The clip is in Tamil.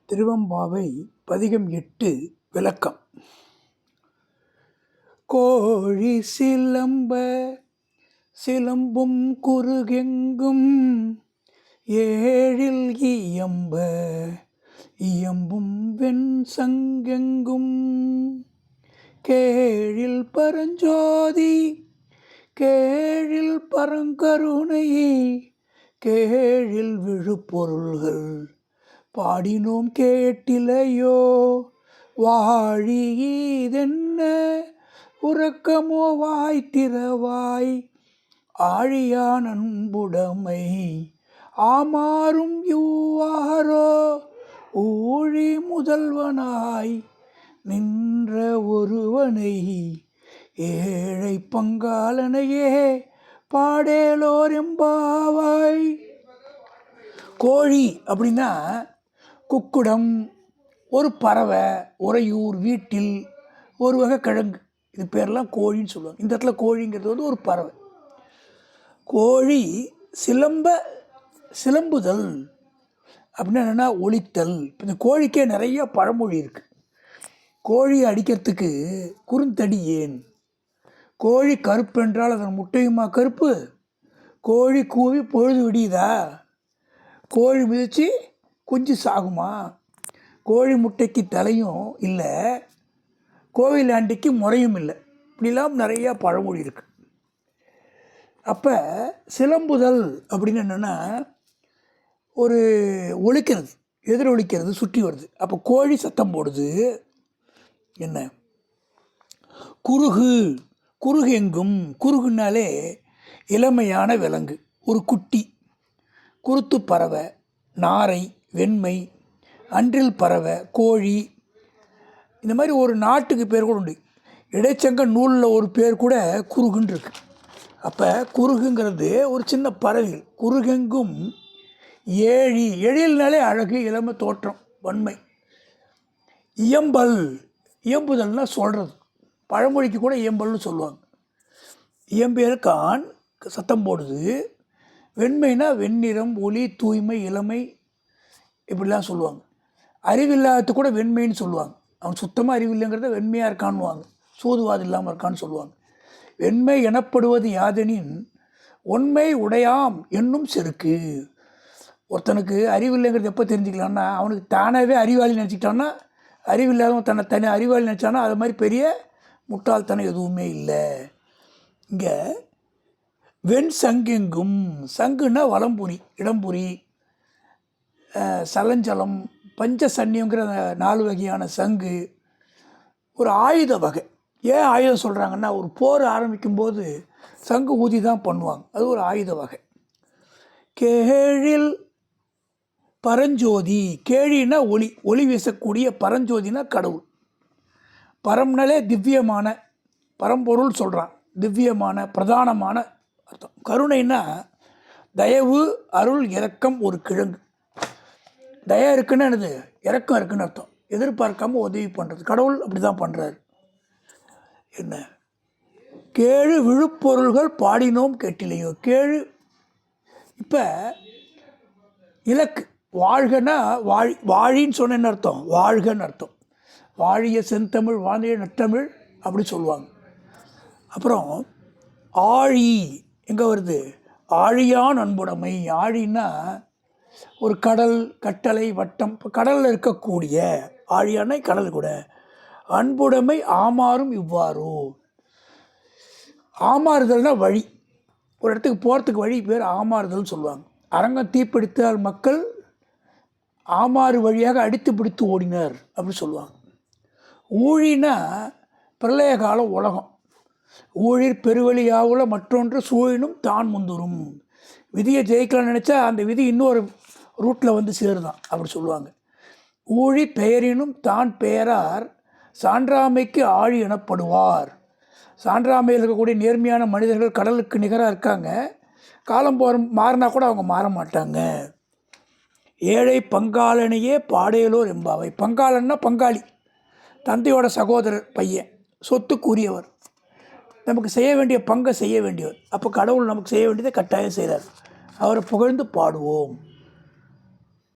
திருவெம்பாவை பதிகம் 8 விளக்கம். கோழி சிலம்ப சிலம்பும் குறுகெங்கும் ஏழில் இயம்ப இயம்பும் வெண் சங்கெங்கும் கேழில் பரஞ்சோதி கேழில் பரங்கருணை கேழில் விழுப்பொருள்கள் பாடினோம் கேட்டிலையோ வாழியதென்ன உறக்கமோ வாய்த்திரவாய் ஆழியான் அன்புடைமை ஆமாறும் யூவாரோ ஊழி முதல்வனாய் நின்ற ஒருவனை ஏழை பங்காளனையே பாடேலோர் எம்பாவாய். கோழி அப்படின்னா குக்குடம், ஒரு பறவை, உறையூர், வீட்டில் ஒரு வகை கிழங்கு, இது பேரெல்லாம் கோழின்னு சொல்லுவாங்க. இந்த இடத்துல கோழிங்கிறது வந்து ஒரு பறவை. கோழி சிலம்புதல் அப்படின்னா என்னென்னா ஒலித்தல். இப்போ இந்த கோழிக்கே நிறைய பழமொழி இருக்குது. கோழி அடிக்கிறதுக்கு குறுந்தடி ஏன்? கோழி கருப்பு என்றால் அதன் முட்டையுமா கருப்பு? கோழி கூவி பொழுது விடியுதா? கோழி மிதித்து குஞ்சு சாகுமா? கோழி முட்டைக்கு தலையும் இல்லை, கோவில் ஆண்டிக்கு முறையும் இல்லை. இப்படிலாம் நிறையா பழமொழி இருக்குது. அப்போ சிலம்புதல் அப்படின்னு என்னென்னா ஒரு ஒலிக்கிறது, எதிரொலிக்கிறது, சுற்றி வருது. அப்போ கோழி சத்தம் போடுது. என்ன குறுகு? குறுகு எங்கும், குறுகுனாலே இளமையான விலங்கு, ஒரு குட்டி. குருத்து பறவை, நாரை, வெண்மை, அன்றில் பறவை, கோழி, இந்த மாதிரி ஒரு நாட்டுக்கு பேர் கூட உண்டு. இடைச்சங்க நூலில் ஒரு பேர் கூட குறுகுன்னு இருக்கு. அப்போ குறுகுங்கிறது ஒரு சின்ன பறவைகள். குறுகெங்கும் ஏழி, எழில்னாலே அழகு, இளமை, தோற்றம், வன்மை. இயம்பல், இயம்புதல்னால் சொல்கிறது. பழமொழிக்கு கூட இயம்பல்னு சொல்லுவாங்க. இயம்பியற்கான் சத்தம் போடுது. வெண்மைனா வெண்ணிறம், ஒளி, தூய்மை, இளமை, இப்படிலாம் சொல்லுவாங்க. அறிவில்லாதது கூட வெண்மைன்னு சொல்லுவாங்க. அவன் சுத்தமாக அறிவில்லைங்கிறத வெண்மையாக இருக்கான்னுவாங்க. சூதுவாது இல்லாமல் இருக்கான்னு சொல்லுவாங்க. வெண்மை எனப்படுவது யாதெனின் உண்மை உடையாம் என்னும் செருக்கு. ஒருத்தனுக்கு அறிவில்லைங்கிறது எப்போ தெரிஞ்சுக்கலான்னா, அவனுக்கு தானாகவே அறிவாளி நினச்சிக்கிட்டான்னா, அறிவில்லாதவன் தன்னை அறிவாளி நினச்சானா அது மாதிரி பெரிய முட்டாள்தனம் எதுவுமே இல்லை. இங்கே வெண் சங்கெங்கும், சங்குன்னா வலம்புரி, இடம்புரி, சலஞ்சலம், பஞ்சசன்னியங்கிற 4 வகையான சங்கு ஒரு ஆயுத வகை. ஏன் ஆயுதம் சொல்கிறாங்கன்னா, ஒரு போர் ஆரம்பிக்கும்போது சங்கு ஊதி தான் பண்ணுவாங்க. அது ஒரு ஆயுத வகை. கேழில் பரஞ்சோதி, கேழின்னா ஒளி, ஒளி வீசக்கூடிய, பரஞ்சோதினா கடவுள். பரம்னாலே திவ்யமான, பரம்பொருள் சொல்கிறான். திவ்யமான, பிரதானமான அர்த்தம். கருணைன்னா தயவு, அருள், இரக்கம், ஒரு கிழங்கு. தயா இருக்குன்னு என்னது? இரக்கம் இருக்குன்னு அர்த்தம். எதிர்பார்க்காம உதவி பண்ணுறது. கடவுள் அப்படி தான் பண்ணுறாரு. என்ன கேழு விழுப்பொருள்கள் பாடினோம் கேட்டிலையோ. கேழு இப்போ இலக்கு. வாழ்கன்னா வாழின்னு சொன்ன என்ன அர்த்தம்? வாழ்கன்னு அர்த்தம். வாழிய செந்தமிழ் வாழிய நற்றமிழ் அப்படி சொல்லுவாங்க. அப்புறம் ஆழி எங்கே வருது? ஆழியான் அன்புடைமை. ஆழின்னா ஒரு கடல், கட்டளை, வட்டம். இப்போ கடலில் இருக்கக்கூடிய ஆழியானை கடல் கூட. அன்புடைமை ஆமாறும் இவ்வாறோ. ஆமாறுதல்னா வழி. ஒரு இடத்துக்கு போகிறதுக்கு வழி பேர் ஆமாறுதல்னு சொல்லுவாங்க. அரங்கம் தீப்பிடித்தால் மக்கள் ஆமாறு வழியாக அடித்து பிடித்து ஓடினார் அப்படின்னு சொல்லுவாங்க. ஊழினா பிரளய கால உலகம். ஊழிர் பெருவழியாவுல மற்றொன்று சூழினும் தான் முந்துரும். விதியை ஜெயிக்கலாம்னு நினச்சா அந்த விதி இன்னொரு ரூட்டில் வந்து சேருதான் அப்படி சொல்லுவாங்க. ஊழி பெயரினும் தான் பெயரார் சான்றாமைக்கு ஆழி எனப்படுவார். சான்றாமையில் இருக்கக்கூடிய நேர்மையான மனிதர்கள் கடலுக்கு நிகராக இருக்காங்க. காலம் மாறினா கூட அவங்க மாற மாட்டாங்க. ஏழை பங்காளனையே பாடேலோர் எம்பாவை. பங்காளன்னா பங்காளி, தந்தையோட சகோதரர், பையன், சொத்துக்குரியவர், நமக்கு செய்ய வேண்டிய பங்கை செய்ய வேண்டியவர். அப்போ கடவுள் நமக்கு செய்ய வேண்டியதை கட்டாயம் செய்கிறார். அவரை புகழ்ந்து பாடுவோம்.